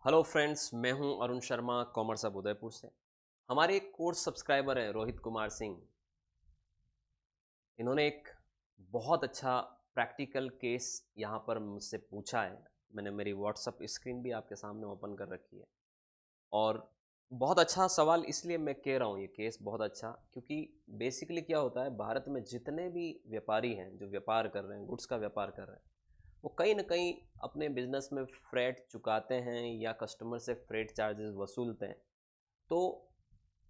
Hello friends, मैं हूं Arun Sharma, commerce अब उदयपुर से। हमारे एक कोर्स सब्सक्राइबर हैं रोहित कुमार सिंह। इन्होंने एक बहुत अच्छा प्रैक्टिकल केस यहाँ पर मुझसे पूछा है। मैंने मेरी व्हाट्सअप स्क्रीन भी आपके सामने ओपन कर रखी है। और बहुत अच्छा सवाल इसलिए मैं कह रहा हूँ, ये केस बहुत अच्छा, क्योंकि बेसिकली क्या होता है, भारत में जितने भी व्यापारी हैं जो व्यापार कर रहे हैं, गुड्स का व्यापार कर रहे हैं, वो कहीं ना कहीं अपने बिजनेस में फ्रेट चुकाते हैं या कस्टमर से फ्रेट चार्जेस वसूलते हैं। तो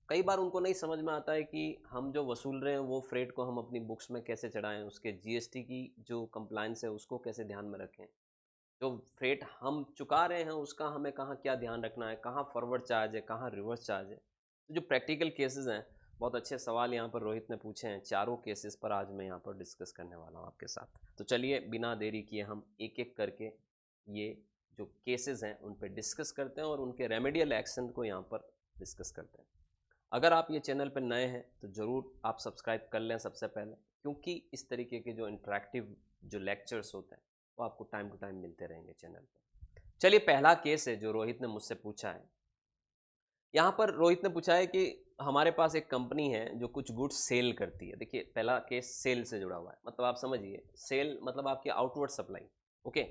कई बार उनको नहीं समझ में आता है कि हम जो वसूल रहे हैं वो फ्रेट को हम अपनी बुक्स में कैसे चढ़ाएं, उसके जीएसटी की जो कंप्लायंस है उसको कैसे ध्यान में रखें, जो फ्रेट हम चुका रहे हैं उसका हमें कहाँ क्या ध्यान रखना है, कहाँ फॉरवर्ड चार्ज है, कहाँ रिवर्स चार्ज है। तो जो प्रैक्टिकल केसेस हैं, बहुत अच्छे सवाल यहाँ पर रोहित ने पूछे हैं। चारों केसेस पर आज मैं यहाँ पर डिस्कस करने वाला हूँ आपके साथ। तो चलिए बिना देरी किए हम एक एक करके ये जो केसेस हैं उन पर डिस्कस करते हैं और उनके रेमेडियल एक्शन को यहाँ पर डिस्कस करते हैं। अगर आप ये चैनल पर नए हैं तो ज़रूर आप सब्सक्राइब कर लें सबसे पहले, क्योंकि इस तरीके के जो इंटरेक्टिव जो लेक्चर्स होते हैं वो आपको टाइम टू टाइम मिलते रहेंगे चैनल पर। चलिए पहला केस है जो रोहित ने मुझसे पूछा है। यहाँ पर रोहित ने पूछा है कि हमारे पास एक कंपनी है जो कुछ गुड्स सेल करती है। देखिए पहला केस सेल से जुड़ा हुआ है, मतलब आप समझिए, सेल मतलब आपकी आउटवर्ड सप्लाई। ओके,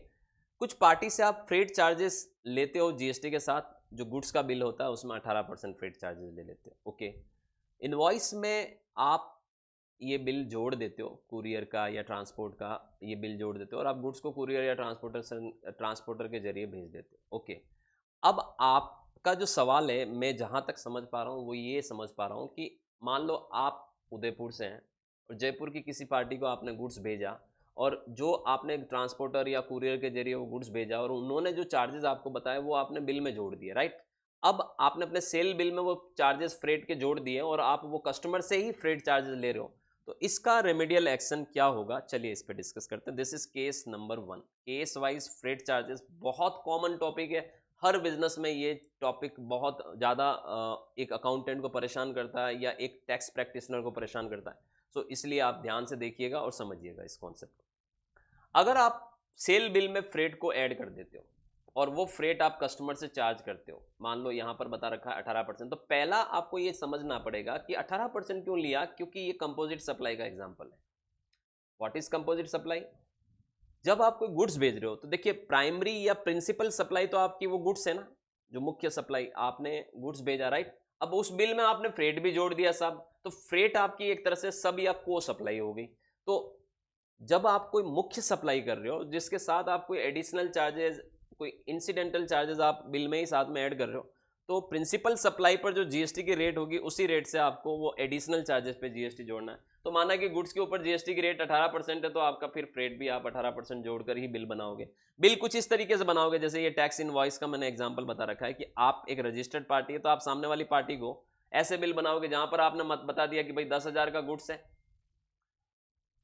कुछ पार्टी से आप फ्रेट चार्जेस लेते हो जीएसटी के साथ, जो गुड्स का बिल होता है उसमें 18% फ्रेट चार्जेस ले लेते हो। ओके, इनवॉइस में आप ये बिल जोड़ देते हो, कुरियर का या ट्रांसपोर्ट का ये बिल जोड़ देते हो और आप गुड्स को कुरियर या ट्रांसपोर्टर के जरिए भेज देते हो। ओके, अब आपका जो सवाल है, मैं जहाँ तक समझ पा रहा हूँ वो ये समझ पा रहा हूँ कि मान लो आप उदयपुर से हैं और जयपुर की किसी पार्टी को आपने गुड्स भेजा, और जो आपने ट्रांसपोर्टर या कुरियर के जरिए वो गुड्स भेजा और उन्होंने जो चार्जेस आपको बताए वो आपने बिल में जोड़ दिए, राइट। अब आपने अपने सेल बिल में वो चार्जेस फ्रेट के जोड़ दिए और आप वो कस्टमर से ही फ्रेट चार्जेस ले रहे हो। तो इसका रेमेडियल एक्शन क्या होगा, चलिए इस पे डिस्कस करते हैं। This is case number 1। Case wise freight charges बहुत कॉमन टॉपिक है। हर बिजनेस में ये टॉपिक बहुत ज़्यादा एक अकाउंटेंट को परेशान करता है या एक टैक्स प्रैक्टिशनर को परेशान करता है। सो इसलिए आप ध्यान से देखिएगा और समझिएगा इस कॉन्सेप्ट को। अगर आप सेल बिल में फ्रेट को ऐड कर देते हो और वो फ्रेट आप कस्टमर से चार्ज करते हो, मान लो यहाँ पर बता रखा है 18%, तो पहला आपको ये समझना पड़ेगा कि 18% क्यों लिया, क्योंकि ये कंपोजिट सप्लाई का एग्जाम्पल है। What is composite supply? जब आप कोई गुड्स भेज रहे हो तो देखिए, प्राइमरी या प्रिंसिपल सप्लाई तो आपकी वो गुड्स है ना, जो मुख्य सप्लाई आपने गुड्स भेजा, राइट। अब उस बिल में आपने फ्रेट भी जोड़ दिया सब, तो फ्रेट आपकी एक तरह से सब या को सप्लाई हो गई। तो जब आप कोई मुख्य सप्लाई कर रहे हो जिसके साथ आप कोई एडिशनल चार्जेस, कोई इंसिडेंटल चार्जेस आप बिल में ही साथ में ऐड कर रहे हो, तो प्रिंसिपल सप्लाई पर जो जीएसटी की रेट होगी उसी रेट से आपको वो एडिशनल चार्जेस पे जीएसटी जोड़ना है। तो माना कि गुड्स के ऊपर जीएसटी की रेट 18% है, तो आपका फिर फ्रेट भी आप 18% जोड़कर ही बिल बनाओगे। बिल कुछ इस तरीके से बनाओगे, जैसे ये टैक्स इनवॉइस का मैंने एग्जांपल बता रखा है कि आप एक रजिस्टर्ड पार्टी है तो आप सामने वाली पार्टी को ऐसे बिल बनाओगे जहां पर आपने मत बता दिया कि भाई 10,000 का गुड्स है,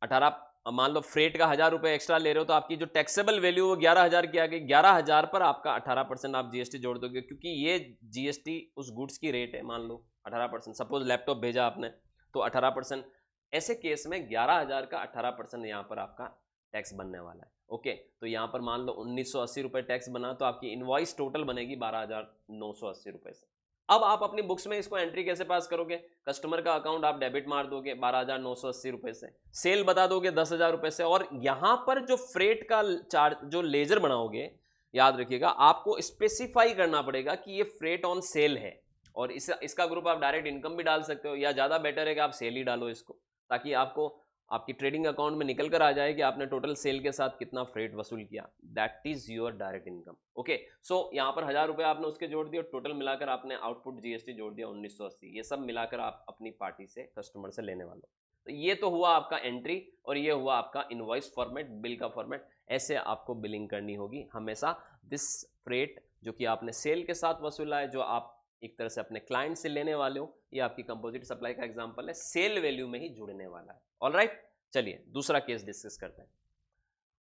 18, मान लो फ्रेट का 1,000 रुपये एक्स्ट्रा ले रहे हो, तो आपकी जो टैक्सेबल वैल्यू वो 11,000 की आ गई। 11,000 पर आपका 18% आप जीएसटी जोड़ दोगे, क्योंकि ये जीएसटी उस गुड्स की रेट है। मान लो 18%, सपोज लैपटॉप भेजा आपने तो 18%। ऐसे केस में 11,000 का 18% यहाँ पर आपका टैक्स बनने वाला है। ओके, तो यहाँ पर मान लो 1,980 रुपये टैक्स बना, तो आपकी इनवॉइस टोटल बनेगी 12,980 रुपये से। अब आप अपनी बुक्स में इसको एंट्री कैसे पास करोगे? कस्टमर का अकाउंट आप डेबिट मार दोगे 12,980 रुपये से, सेल बता दोगे 10,000 रुपये से, और यहां पर जो फ्रेट का चार्ज जो लेजर बनाओगे, याद रखिएगा आपको स्पेसिफाई करना पड़ेगा कि ये फ्रेट ऑन सेल है। और इसका ग्रुप आप डायरेक्ट इनकम भी डाल सकते हो, या ज़्यादा बेटर है कि आप सेल ही डालो इसको, ताकि आपको आपकी ट्रेडिंग अकाउंट में निकल कर आ जाए कि आपने टोटल सेल के साथ कितना फ्रेट वसूल किया। That is your direct income. Okay, so यहाँ पर 1,000 रुपये आपने उसके जोड़ दिए और टोटल मिलाकर आपने आउटपुट जीएसटी जोड़ दिया 1,980। ये सब मिलाकर आप अपनी पार्टी से, कस्टमर से लेने वाले हो। तो ये तो हुआ आपका एंट्री और ये हुआ आपका इनवॉइस फॉर्मेट, बिल का फॉर्मेट। ऐसे आपको बिलिंग करनी होगी हमेशा। दिस फ्रेट जो कि आपने सेल के साथ वसूला है, जो आप एक तरह से अपने क्लाइंट से लेने वाले हो, ये आपकी कंपोजिट सप्लाई का एग्जांपल है, सेल वैल्यू में ही जुड़ने वाला है। ऑलराइट, चलिए दूसरा केस डिस्कस करते हैं।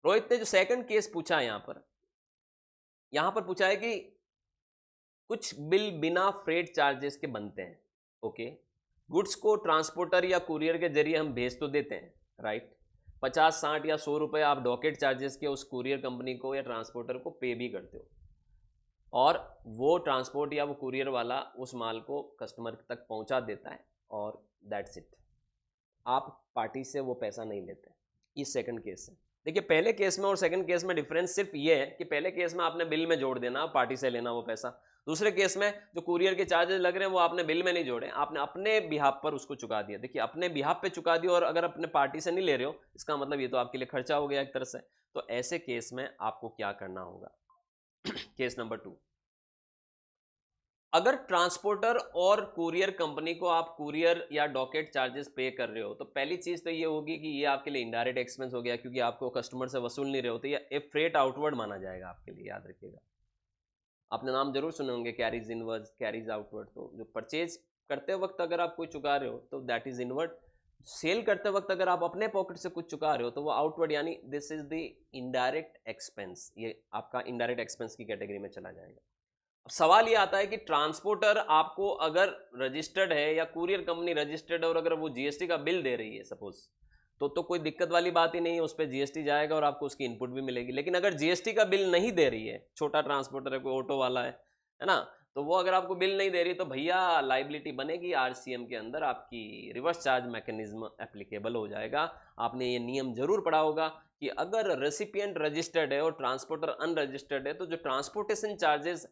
रोहित ने जो सेकंड केस पूछा है यहां पर पूछा है कि कुछ बिल बिना फ्रेट चार्जेस के बनते हैं। ओके, गुड्स को ट्रांसपोर्टर या कुरियर के जरिए हम भेज तो देते हैं, राइट। 50, 60 या 100 रुपए आप डॉकेट चार्जेस के उस कुरियर कंपनी को या ट्रांसपोर्टर को पे भी करते हो। और वो ट्रांसपोर्ट या वो कुरियर वाला उस माल को कस्टमर तक पहुंचा देता है और दैट्स इट। आप पार्टी से वो पैसा नहीं लेते। इस सेकंड केस से देखिए, पहले केस में और सेकंड केस में डिफरेंस सिर्फ ये है कि पहले केस में आपने बिल में जोड़ देना, पार्टी से लेना वो पैसा। दूसरे केस में जो कुरियर के चार्जेस लग रहे हैं वो आपने बिल में नहीं जोड़े, आपने अपने बिहाफ पर उसको चुका दिया। देखिए, अपने बिहाफ पे चुका दिया और अगर अपने पार्टी से नहीं ले रहे हो, इसका मतलब ये तो आपके लिए खर्चा हो गया एक तरह से। तो ऐसे केस में आपको क्या करना होगा? केस नंबर 2, अगर ट्रांसपोर्टर और कुरियर कंपनी को आप कुरियर या डॉकेट चार्जेस पे कर रहे हो, तो पहली चीज तो ये होगी कि ये आपके लिए इनडायरेक्ट एक्सपेंस हो गया, क्योंकि आपको कस्टमर से वसूल नहीं रहे होते, या ए फ्रेट आउटवर्ड माना जाएगा आपके लिए। याद रखिएगा, आपने नाम जरूर सुने होंगे, कैरीज इनवर्ड, कैरीज आउटवर्ड। तो जो परचेज करते वक्त अगर आप कोई चुका रहे हो तो दैट इज इनवर्ड। सेल करते वक्त अगर आप अपने पॉकेट से कुछ चुका रहे हो तो वो आउटवर्ड, यानी this is the indirect expense. ये आपका इनडायरेक्ट एक्सपेंस की कैटेगरी में चला जाएगा। अब सवाल ये आता है कि ट्रांसपोर्टर आपको अगर रजिस्टर्ड है या कुरियर कंपनी रजिस्टर्ड है और अगर वो जीएसटी का बिल दे रही है सपोज, तो कोई दिक्कत वाली बात ही नहीं है, उस पर जीएसटी जाएगा और आपको उसकी इनपुट भी मिलेगी। लेकिन अगर जीएसटी का बिल नहीं दे रही है, छोटा ट्रांसपोर्टर है, कोई ऑटो वाला है ना, तो वो अगर आपको बिल नहीं दे रही तो भैया लाइबिलिटी बनेगी आरसीएम के अंदर, आपकी रिवर्स चार्ज मैकेनिज्म एप्लीकेबल हो जाएगा। आपने ये नियम जरूर पढ़ा होगा कि अगर रेसिपिएंट रजिस्टर्ड है और ट्रांसपोर्टर अनरजिस्टर्ड है तो जो ट्रांसपोर्टेशन चार्जेस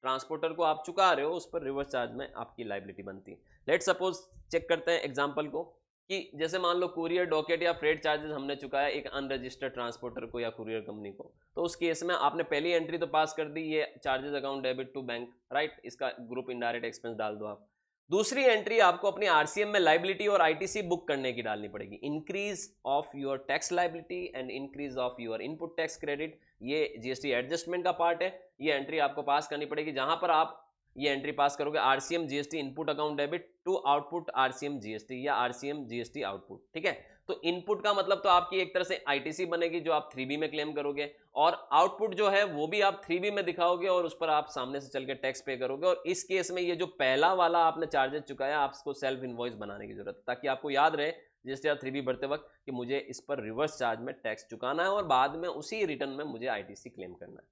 ट्रांसपोर्टर को आप चुका रहे हो उस पर रिवर्स चार्ज में आपकी लाइबिलिटी बनती है। लेट सपोज चेक करते हैं एग्जांपल को, कि जैसे मान लो कुरियर, डॉकेट या फ्रेट चार्जेस हमने चुकाया एक अनरजिस्टर्ड ट्रांसपोर्टर को या कुरियर कंपनी को, तो उस केस में आपने पहली एंट्री तो पास कर दी, ये charges account debit to bank, right, इसका ग्रुप इनडायरेक्ट एक्सपेंस डाल दो आप। दूसरी एंट्री आपको अपनी आरसीएम में लाइबिलिटी और आईटीसी बुक करने की डालनी पड़ेगी, increase of your tax liability and increase of your input tax credit. ये जीएसटी एडजस्टमेंट का पार्ट है, ये एंट्री आपको पास करनी पड़ेगी, जहां पर आप ये एंट्री पास करोगे RCM GST input account debit to output RCM GST या आरसीएम जीएसटी आउटपुट। ठीक है, तो इनपुट का मतलब तो आपकी एक तरह से आईटीसी बनेगी जो आप 3B में क्लेम करोगे, और आउटपुट जो है वो भी आप 3B में दिखाओगे और उस पर आप सामने से चल के टैक्स पे करोगे। और इस केस में ये जो पहला वाला आपने चार्जेस चुकाया, आपको सेल्फ इनवॉइस बनाने की जरूरत है, ताकि आपको याद रहे जीएसटी 3B भरते वक्त कि मुझे इस पर रिवर्स चार्ज में टैक्स चुकाना है और बाद में उसी रिटर्न में मुझे आईटीसी क्लेम करना है।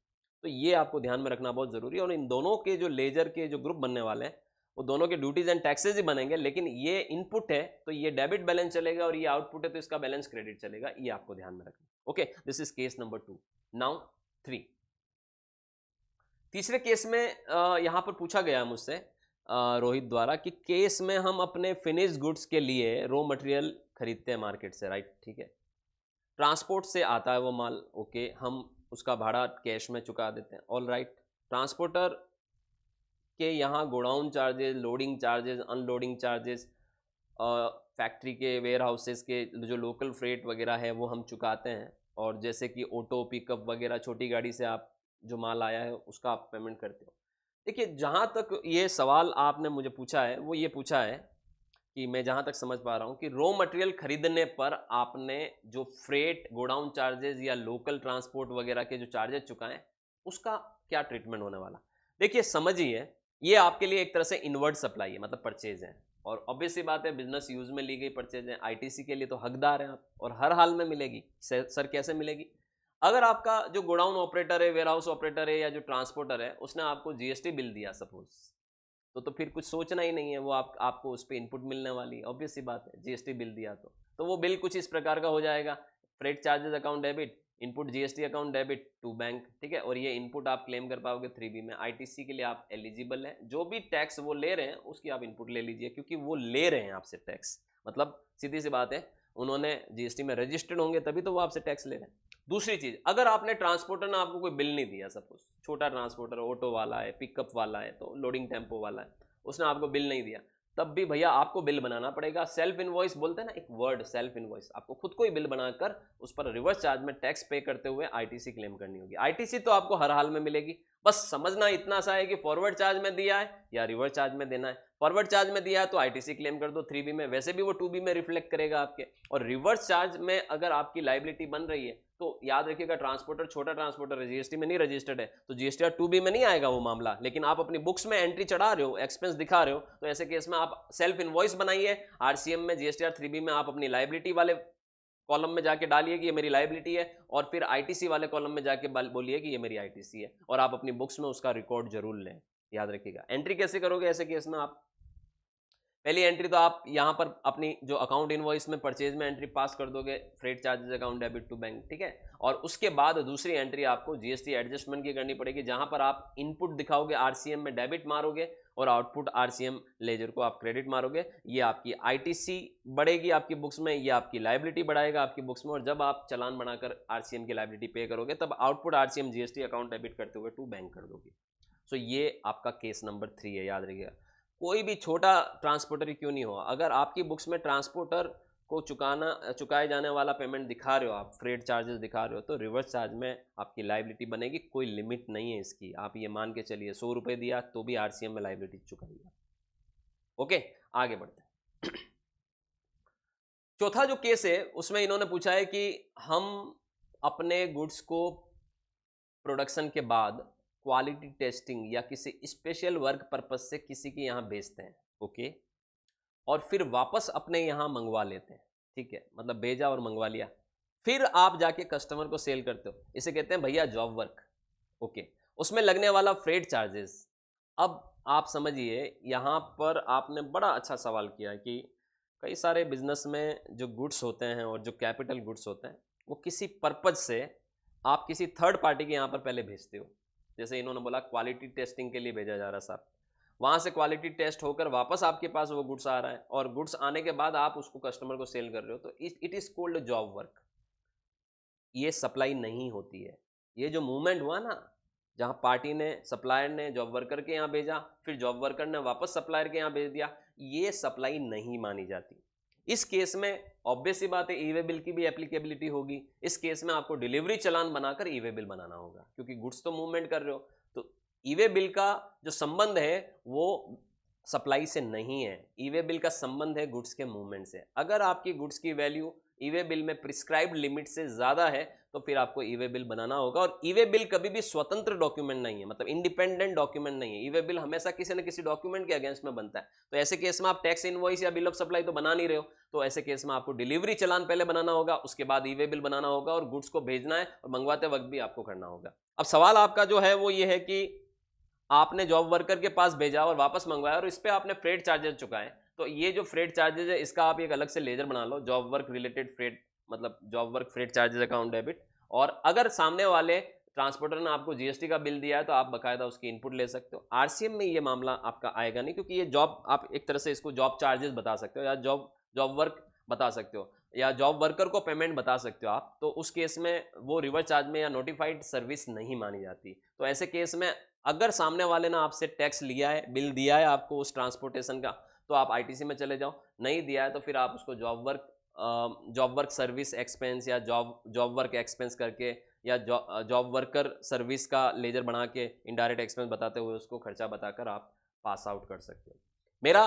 तो ये आपको ध्यान में रखना बहुत जरूरी है। और इन दोनों के जो लेजर के जो ग्रुप बनने वाले हैं वो दोनों के ड्यूटीज एंड टैक्सेस ही बनेंगे, लेकिन ये इनपुट है तो ये डेबिट बैलेंस चलेगा और ये आउटपुट है तो इसका बैलेंस क्रेडिट चलेगा। ये आपको ध्यान में रखना। Okay, this is case number 2। Now 3, तीसरे केस में यहां पर पूछा गया मुझसे रोहित द्वारा कि केस में हम अपने फिनिश गुड्स के लिए रॉ मटेरियल खरीदते हैं मार्केट से, राइट, ठीक है, ट्रांसपोर्ट से आता है वो माल, ओके, हम उसका भाड़ा कैश में चुका देते हैं, ऑल राइट। ट्रांसपोर्टर के यहाँ godown charges, loading charges, unloading charges, factory के वेयर हाउसेस के जो लोकल फ्रेट वगैरह है वो हम चुकाते हैं, और जैसे कि ऑटो पिकअप वगैरह छोटी गाड़ी से आप जो माल आया है उसका आप पेमेंट करते हो। देखिए, जहाँ तक ये सवाल आपने मुझे पूछा है वो ये पूछा है कि मैं जहाँ तक समझ पा रहा हूँ कि रॉ मटेरियल खरीदने पर आपने जो फ्रेट, गोडाउन चार्जेस या लोकल ट्रांसपोर्ट वगैरह के जो चार्जेस चुकाएं उसका क्या ट्रीटमेंट होने वाला। देखिए, समझिए, ये आपके लिए एक तरह से इनवर्ड सप्लाई है, मतलब परचेज है, और ऑब्वियस सी बात है बिजनेस यूज में ली गई परचेज है, आईटीसी के लिए तो हकदार हैं आप, और हर हाल में मिलेगी। सर कैसे मिलेगी? अगर आपका जो गोडाउन ऑपरेटर है, वेयर हाउस ऑपरेटर है या जो ट्रांसपोर्टर है उसने आपको जीएसटी बिल दिया सपोज, तो फिर कुछ सोचना ही नहीं है, वो आपको उस पर इनपुट मिलने वाली है, ऑब्वियस सी बात है, जीएसटी बिल दिया तो वो बिल कुछ इस प्रकार का हो जाएगा, freight charges account debit, input GST account debit to bank, ठीक है, और ये इनपुट आप क्लेम कर पाओगे 3B में। आईटीसी के लिए आप एलिजिबल हैं, जो भी टैक्स वो ले रहे हैं उसकी आप इनपुट ले लीजिए, क्योंकि वो ले रहे हैं आपसे टैक्स, मतलब सीधी सी बात है, उन्होंने जीएसटी में रजिस्टर्ड होंगे तभी तो वो आपसे टैक्स ले रहे हैं। दूसरी चीज, अगर आपने ट्रांसपोर्टर ने आपको कोई बिल नहीं दिया, सपोज छोटा ट्रांसपोर्टर, ऑटो वाला है, पिकअप वाला है, तो लोडिंग टेम्पो वाला है, उसने आपको बिल नहीं दिया, तब भी भैया आपको बिल बनाना पड़ेगा। सेल्फ इनवॉइस बोलते हैं ना, एक वर्ड सेल्फ इनवॉइस, आपको खुद को ही बिल बनाकर उस पर रिवर्स चार्ज में टैक्स पे करते हुए आईटीसी क्लेम करनी होगी। आईटीसी तो आपको हर हाल में मिलेगी, बस समझना इतना सा है कि फॉरवर्ड चार्ज में दिया है या रिवर्स चार्ज में देना है। फॉरवर्ड चार्ज में दिया है तो आईटीसी क्लेम कर दो 3B में, वैसे भी वो 2B में रिफ्लेक्ट करेगा आपके। और रिवर्स चार्ज में अगर आपकी लाइबिलिटी बन रही है तो याद रखिएगा, ट्रांसपोर्टर छोटा ट्रांसपोर्टर है, जीएसटी में नहीं रजिस्टर्ड है, तो जीएसटी 2B में नहीं आएगा वो मामला, लेकिन आप अपनी बुक्स में एंट्री चढ़ा रहे हो, एक्सपेंस दिखा रहे हो, तो ऐसे केस में आप सेल्फ इनवॉइस बनाइए, आरसीएम में जीएसटी 3B में आप अपनी लाइबिलिटी वाले कॉलम में जाके डालिए कि ये मेरी लायबिलिटी है, और फिर आईटीसी वाले कॉलम में जाके बोलिए कि ये मेरी आईटीसी है, और आप अपनी बुक्स में उसका रिकॉर्ड जरूर लें। याद रखिएगा। एंट्री कैसे करोगे ऐसे केस में? आप पहली एंट्री तो आप यहाँ पर अपनी जो अकाउंट इनवॉइस में परचेज में एंट्री पास कर दोगे, freight charges account debit to bank, ठीक है। और उसके बाद दूसरी एंट्री आपको जीएसटी एडजस्टमेंट की करनी पड़ेगी, जहां पर आप इनपुट दिखाओगे आरसीएम में डेबिट मारोगे, और आउटपुट आरसीएम लेजर को आप क्रेडिट मारोगे। ये आपकी आईटीसी बढ़ेगी आपकी बुक्स में, ये आपकी लायबिलिटी बढ़ाएगा आपकी बुक्स में, और जब आप चालान बनाकर आरसीएम की लायबिलिटी पे करोगे तब output RCM GST account debit करते हुए टू बैंक कर दोगे। सो ये आपका केस नंबर 3 है, याद रखिएगा। कोई भी छोटा ट्रांसपोर्टर ही क्यों नहीं हो, अगर आपकी बुक्स में ट्रांसपोर्टर को चुकाए जाने वाला पेमेंट दिखा रहे हो, आप फ्रेट चार्जेस दिखा रहे हो, तो रिवर्स चार्ज में आपकी लायबिलिटी बनेगी। कोई लिमिट नहीं है इसकी, आप ये मान के चलिए 100 रुपये दिया तो भी आरसीएम में लायबिलिटी चुकाइए। ओके, आगे बढ़ते हैं। चौथा जो केस है उसमें इन्होंने पूछा है कि हम अपने गुड्स को प्रोडक्शन के बाद क्वालिटी टेस्टिंग या किसी स्पेशल वर्क पर्पस से किसी के यहाँ भेजते हैं, ओके, और फिर वापस अपने यहाँ मंगवा लेते हैं, ठीक है, मतलब भेजा और मंगवा लिया, फिर आप जाके कस्टमर को सेल करते हो, इसे कहते हैं भैया जॉब वर्क, ओके। उसमें लगने वाला फ्रेट चार्जेस। अब आप समझिए, यहाँ पर आपने बड़ा अच्छा सवाल किया है कि कई सारे बिजनेस में जो गुड्स होते हैं और जो कैपिटल गुड्स होते हैं वो किसी पर्पज से आप किसी थर्ड पार्टी के यहाँ पर पहले भेजते हो। जैसे इन्होंने बोला क्वालिटी टेस्टिंग के लिए भेजा जा रहा है साहब, वहाँ से क्वालिटी टेस्ट होकर वापस आपके पास वो गुड्स आ रहा है, और गुड्स आने के बाद आप उसको कस्टमर को सेल कर रहे हो, तो it is called job work. ये सप्लाई नहीं होती है। ये जो मूवमेंट हुआ ना, जहाँ पार्टी ने, सप्लायर ने जॉब वर्कर के यहाँ भेजा, फिर जॉब वर्कर ने वापस सप्लायर के यहाँ भेज दिया, ये सप्लाई नहीं मानी जाती। इस केस में ऑब्वियस सी बात है ई वे बिल की भी एप्लीकेबिलिटी होगी। इस केस में आपको डिलीवरी चालान बनाकर ई वे बिल बनाना होगा, क्योंकि गुड्स तो मूवमेंट कर रहे हो। तो ई वे बिल का जो संबंध है वो सप्लाई से नहीं है, ई वे बिल का संबंध है गुड्स के मूवमेंट से। अगर आपकी गुड्स की वैल्यू ई वे बिल में प्रिस्क्राइब्ड लिमिट से ज़्यादा है तो फिर आपको ई वे बिल बनाना होगा। और ई वे बिल कभी भी स्वतंत्र डॉक्यूमेंट नहीं है, मतलब इंडिपेंडेंट डॉक्यूमेंट नहीं है। ई वे बिल हमेशा किसी न किसी डॉक्यूमेंट के अगेंस्ट में बनता है। तो ऐसे केस में आप टैक्स इनवॉइस या बिल ऑफ सप्लाई तो बना नहीं रहे हो, तो ऐसे केस में आपको डिलीवरी चालान पहले बनाना होगा, उसके बाद ई वे बिल बनाना होगा, और गुड्स को भेजना है और मंगवाते वक्त भी आपको करना होगा। अब सवाल आपका जो है वो ये है कि आपने जॉब वर्कर के पास भेजा और वापस मंगवाया, और इस पर आपने फ्रेट चार्जेस चुकाए, तो ये जो फ्रेट चार्जेस है इसका आप एक अलग से लेजर बना लो, जॉब वर्क रिलेटेड फ्रेट, मतलब job work freight charges account debit. और अगर सामने वाले ट्रांसपोर्टर ने आपको जीएसटी का बिल दिया है तो आप बकायदा उसकी इनपुट ले सकते हो। आरसीएम में ये मामला आपका आएगा नहीं, क्योंकि ये जॉब, आप एक तरह से इसको जॉब चार्जेस बता सकते हो, या जॉब वर्क बता सकते हो, या जॉब वर्कर को पेमेंट बता सकते हो आप। तो उस केस में वो रिवर्स चार्ज में या नोटिफाइड सर्विस नहीं मानी जाती। तो ऐसे केस में अगर सामने वाले ने आपसे टैक्स लिया है, बिल दिया है आपको उस ट्रांसपोर्टेशन का, तो आप आईटीसी में चले जाओ। नहीं दिया है तो फिर आप उसको जॉब वर्क सर्विस एक्सपेंस या जॉब वर्क एक्सपेंस करके, या जॉब वर्कर सर्विस का लेजर बना के इनडायरेक्ट एक्सपेंस बताते हुए उसको खर्चा बताकर आप पास आउट कर सकते हो। मेरा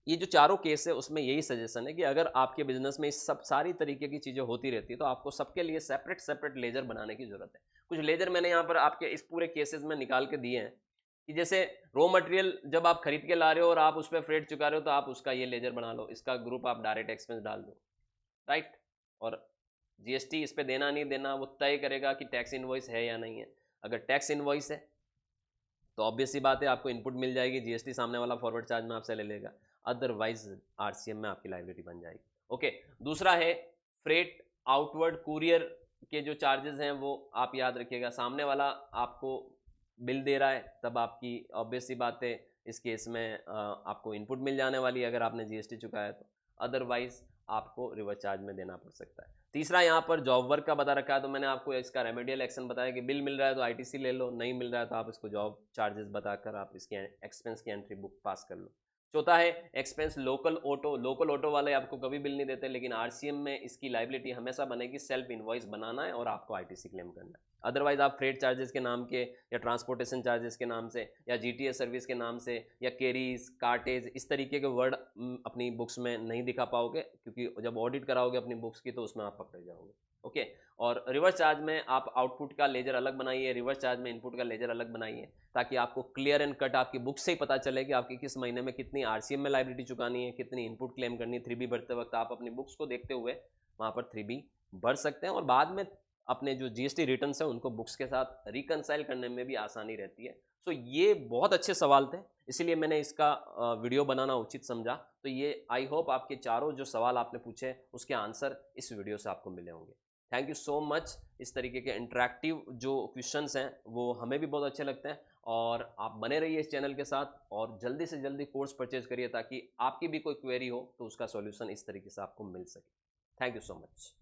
ये जो चारों केस है उसमें यही सजेशन है कि अगर आपके बिजनेस में इस सब सारी तरीके की चीज़ें होती रहती है तो आपको सबके लिए सेपरेट लेजर बनाने की जरूरत है। कुछ लेजर मैंने यहाँ पर आपके इस पूरे केसेस में निकाल के दिए हैं कि जैसे रॉ मटेरियल जब आप खरीद के ला रहे हो और आप उस पर फ्रेट चुका रहे हो तो आप उसका ये लेजर बना लो, इसका ग्रुप आप डायरेक्ट एक्सपेंस डाल दो, राइट। और जीएसटी इस पे देना नहीं देना वो तय करेगा कि टैक्स इनवॉइस है या नहीं है। अगर टैक्स इनवॉइस है तो ऑब्वियस सी बात है आपको इनपुट मिल जाएगी, जीएसटी सामने वाला फॉरवर्ड चार्ज में आपसे ले लेगा, अदरवाइज आरसीएम में आपकी लायबिलिटी बन जाएगी। ओके, दूसरा है फ्रेट आउटवर्ड कुरियर के जो चार्जेस हैं वो आप याद रखिएगा। सामने वाला आपको बिल दे रहा है तब आपकी ऑब्वियस सी बात है इस केस में आपको इनपुट मिल जाने वाली है अगर आपने जीएसटी चुकाया तो, अदरवाइज आपको रिवर्स चार्ज में देना पड़ सकता है। तीसरा यहाँ पर जॉब वर्क का बता रखा है, तो मैंने आपको इसका रेमेडियल एक्शन बताया कि बिल मिल रहा है तो आईटीसी ले लो, नहीं मिल रहा है तो आप इसको जॉब चार्जेस बताकर आप इसकी एक्सपेंस की एंट्री बुक पास कर लो। चौथा है एक्सपेंस लोकल ऑटो वाले आपको कभी बिल नहीं देते, लेकिन आरसीएम में इसकी लायबिलिटी हमेशा बनेगी, सेल्फ इनवॉइस बनाना है और आपको आईटीसी क्लेम करना है। अदरवाइज आप फ्रेट चार्जेस के नाम के या ट्रांसपोर्टेशन चार्जेस के नाम से या जीटीएस सर्विस के नाम से या कैरीज कार्टेज इस तरीके के वर्ड अपनी बुक्स में नहीं दिखा पाओगे, क्योंकि जब ऑडिट कराओगे अपनी बुक्स की तो उसमें आप पकड़े जाओगे। ओके, और रिवर्स चार्ज में आप आउटपुट का लेजर अलग बनाइए, रिवर्स चार्ज में इनपुट का लेजर अलग बनाइए, ताकि आपको क्लियर एंड कट आपकी बुक से ही पता चले कि आपकी किस महीने में कितनी आरसीएम में लायबिलिटी चुकानी है, कितनी इनपुट क्लेम करनी है। 3B भरते वक्त आप अपनी बुक्स को देखते हुए वहाँ पर 3B बढ़ सकते हैं और बाद में अपने जो जीएसटी रिटर्न्स हैं उनको बुक्स के साथ रिकंसाइल करने में भी आसानी रहती है। सो ये बहुत अच्छे सवाल थे, इसीलिए मैंने इसका वीडियो बनाना उचित समझा। तो ये आई होप आपके चारों जो सवाल आपने पूछे उसके आंसर इस वीडियो से आपको मिले होंगे। Thank you so much. इस तरीके के इंटरैक्टिव जो क्वेश्चंस हैं वो हमें भी बहुत अच्छे लगते हैं और आप बने रहिए इस चैनल के साथ और जल्दी से जल्दी कोर्स परचेज करिए ताकि आपकी भी कोई क्वेरी हो तो उसका सॉल्यूशन इस तरीके से आपको मिल सके। Thank you so much.